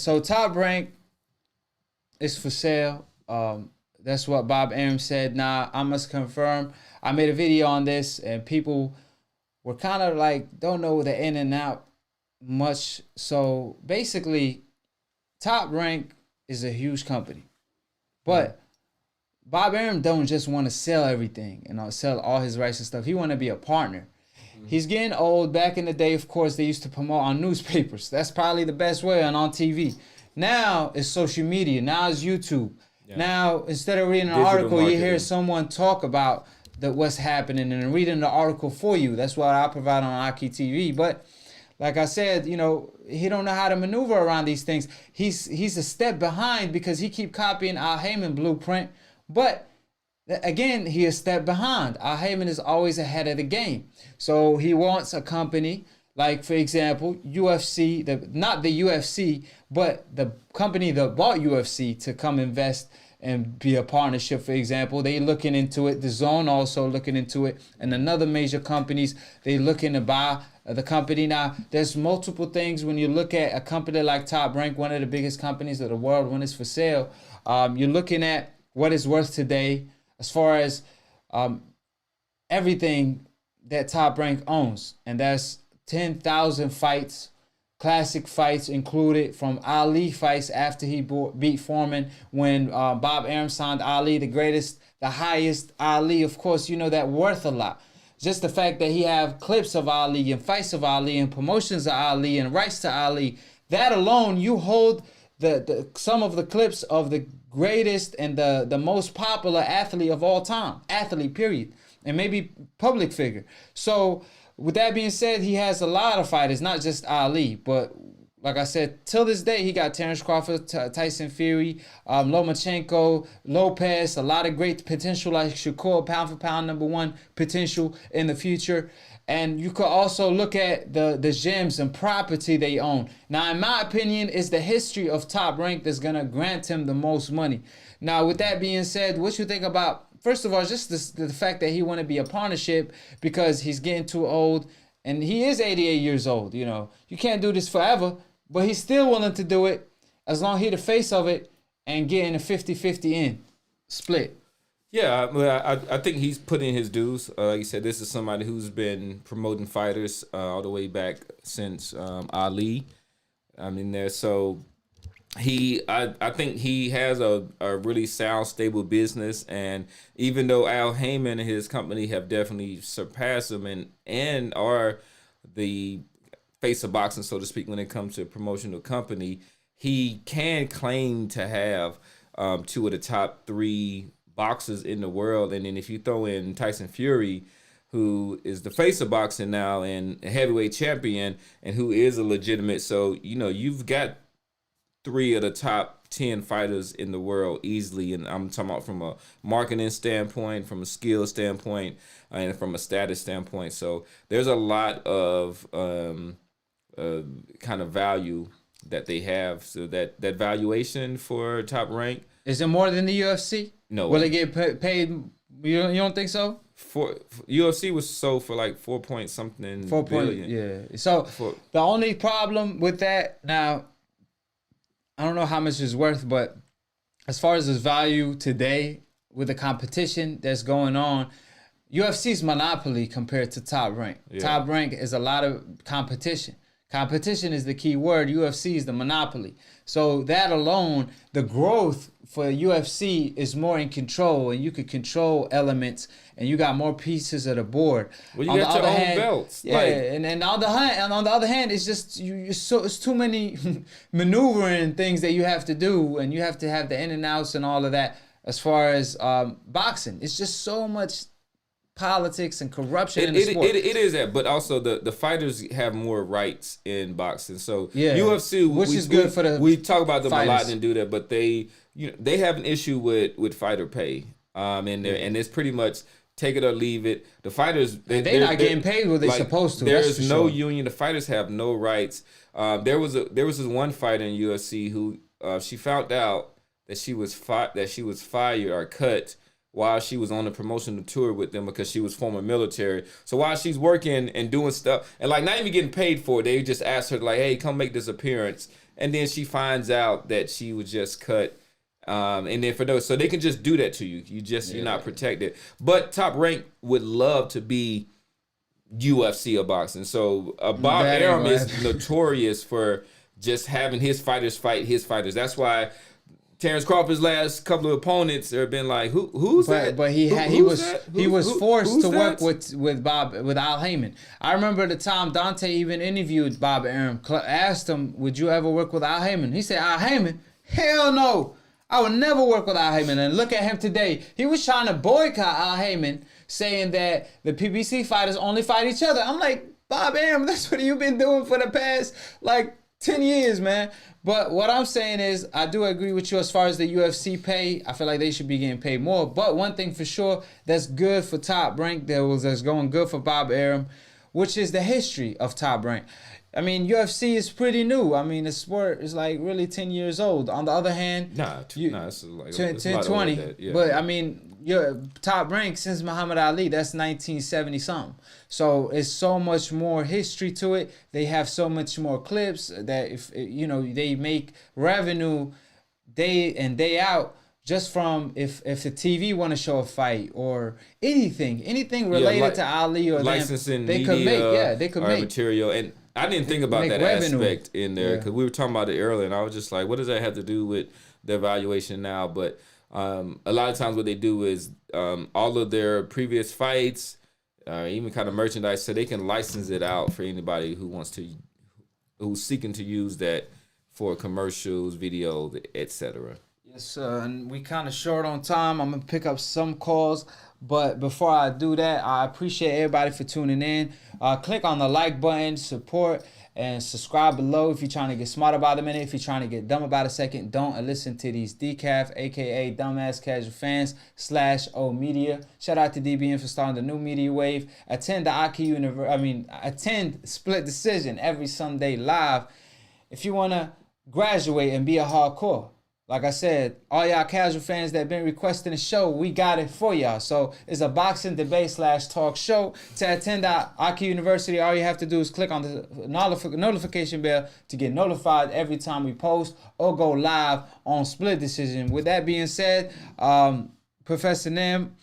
So Top Rank is for sale. That's what Bob Arum said. Now, I must confirm, I made a video on this and people were kind of like, don't know the in and out much. So basically, Top Rank is a huge company. But Bob Arum don't just want to sell everything and sell all his rights and stuff. He want to be a partner. He's getting old. Back in the day, of course, they used to promote on newspapers. That's probably the best way, and on TV. Now it's social media. Now it's YouTube. Yeah. Now, instead of reading an article, marketing. You hear someone talk about what's happening and reading the article for you. That's what I provide on AkHi TV. But like I said, he don't know how to maneuver around these things. He's a step behind because he keep copying Al Heyman blueprint. But again, he is a step behind. Al Heyman is always ahead of the game. So he wants a company like, for example, UFC, not the UFC, but the company that bought UFC to come invest and be a partnership, for example. They looking into it. DAZN also looking into it. And another major companies, they looking to buy the company. Now, there's multiple things when you look at a company like Top Rank, one of the biggest companies of the world when it's for sale. You're looking at what it's worth today as far as everything that Top Rank owns. And that's 10,000 fights, classic fights included, from Ali fights after he beat Foreman, when Bob Arum signed Ali, the highest Ali. Of course, that worth a lot. Just the fact that he have clips of Ali and fights of Ali and promotions of Ali and rights to Ali, that alone, you hold some of the clips of the greatest and the most popular athlete of all time, athlete period, and maybe public figure. So with that being said, he has a lot of fighters, not just Ali, but like I said, till this day, he got Terrence Crawford, Tyson Fury, Lomachenko, Lopez, a lot of great potential, like Shakur, pound for pound #1 potential in the future. And you could also look at the gems and property they own. Now, in my opinion, it's the history of Top Rank that's going to grant him the most money. Now, with that being said, what you think about, first of all, just the fact that he want to be a partnership because he's getting too old, and he is 88 years old. You can't do this forever, but he's still willing to do it as long as he's the face of it and getting a 50-50 in split. Yeah, I think he's put in his dues. Like you said, this is somebody who's been promoting fighters all the way back since Ali. So I think he has a really sound, stable business, and even though Al Heyman and his company have definitely surpassed him and are the face of boxing, so to speak, when it comes to a promotional company, he can claim to have two of the top 3 boxers in the world. And then if you throw in Tyson Fury, who is the face of boxing now and a heavyweight champion, and who is a legitimate, so you've got 3 of the top 10 fighters in the world easily. And I'm talking about from a marketing standpoint, from a skill standpoint, and from a status standpoint. So there's a lot of kind of value that they have. So that valuation for Top Rank. Is it more than the UFC? No. Will they get paid? You don't think so? For UFC was sold for like 4 point something billion. Yeah. So the only problem with that, now, I don't know how much it's worth, but as far as its value today with the competition that's going on, UFC's monopoly compared to Top Rank. Yeah. Top Rank is a lot of competition. Competition is the key word. UFC is the monopoly. So that alone, the growth for UFC is more in control, and you could control elements, and you got more pieces of the board. Well, you got your own belts. Yeah, and on the other hand, it's just it's too many maneuvering things that you have to do, and you have to have the in and outs and all of that. As far as boxing, it's just so much politics and corruption in the sport. It is that, but also the fighters have more rights in boxing. So yeah, UFC, which is good for the we talk about them fighters a lot and do that, but they have an issue with fighter pay, and it's pretty much take it or leave it. The fighters they're not getting paid what they're supposed to. There is no union. The fighters have no rights. There was this one fighter in UFC who she found out that she was fired or cut while she was on the promotional tour with them because she was former military. So while she's working and doing stuff and like not even getting paid for it, they just asked her like, "Hey, come make this appearance." and then she finds out that she was just cut. And then for those, so they can just do that to you. You're not protected. But Top Rank would love to be UFC or boxing. So Bob Arum is notorious for just having his fighters fight his fighters. That's why Terrence Crawford's last couple of opponents have been like, who's that? But he was forced to work with Al Heyman. I remember the time Dante even interviewed Bob Arum, asked him, "Would you ever work with Al Heyman?" He said, "Al Heyman? Hell no. I would never work with Al Heyman." And look at him today. He was trying to boycott Al Heyman, saying that the PBC fighters only fight each other. I'm like, Bob Arum, that's what you've been doing for the past 10 years, man. But what I'm saying is, I do agree with you as far as the UFC pay. I feel like they should be getting paid more. But one thing for sure that's good for Top Rank, that's going good for Bob Arum, which is the history of Top Rank. I mean, UFC is pretty new. I mean, the sport is really 10 years old. On the other hand, it's like 10, 20. Yeah. But I mean, your Top Rank since Muhammad Ali, that's 1970 something. So it's so much more history to it. They have so much more clips that if they make revenue day in day out just from if the TV want to show a fight or anything related to Ali or licensing, they could make material. And I didn't think about that revenue aspect in there because we were talking about it earlier, and I was just like, what does that have to do with the evaluation now? But a lot of times what they do is all of their previous fights, even kind of merchandise, so they can license it out for anybody who's seeking to use that for commercials, videos, etc. Yes, sir. And we kind of short on time. I'm gonna pick up some calls. But before I do that, I appreciate everybody for tuning in. Click on the like button, support, and subscribe below if you're trying to get smart about a minute. If you're trying to get dumb about a second, don't listen to these decaf, a.k.a. Dumbass Casual Fans /O Media. Shout out to DBN for starting the new media wave. Attend Split Decision every Sunday live if you want to graduate and be a hardcore. Like I said, all y'all casual fans that been requesting a show, we got it for y'all. So it's a boxing debate /talk show. To attend AkHi University, all you have to do is click on the notification bell to get notified every time we post or go live on Split Decision. With that being said, Professor Nim,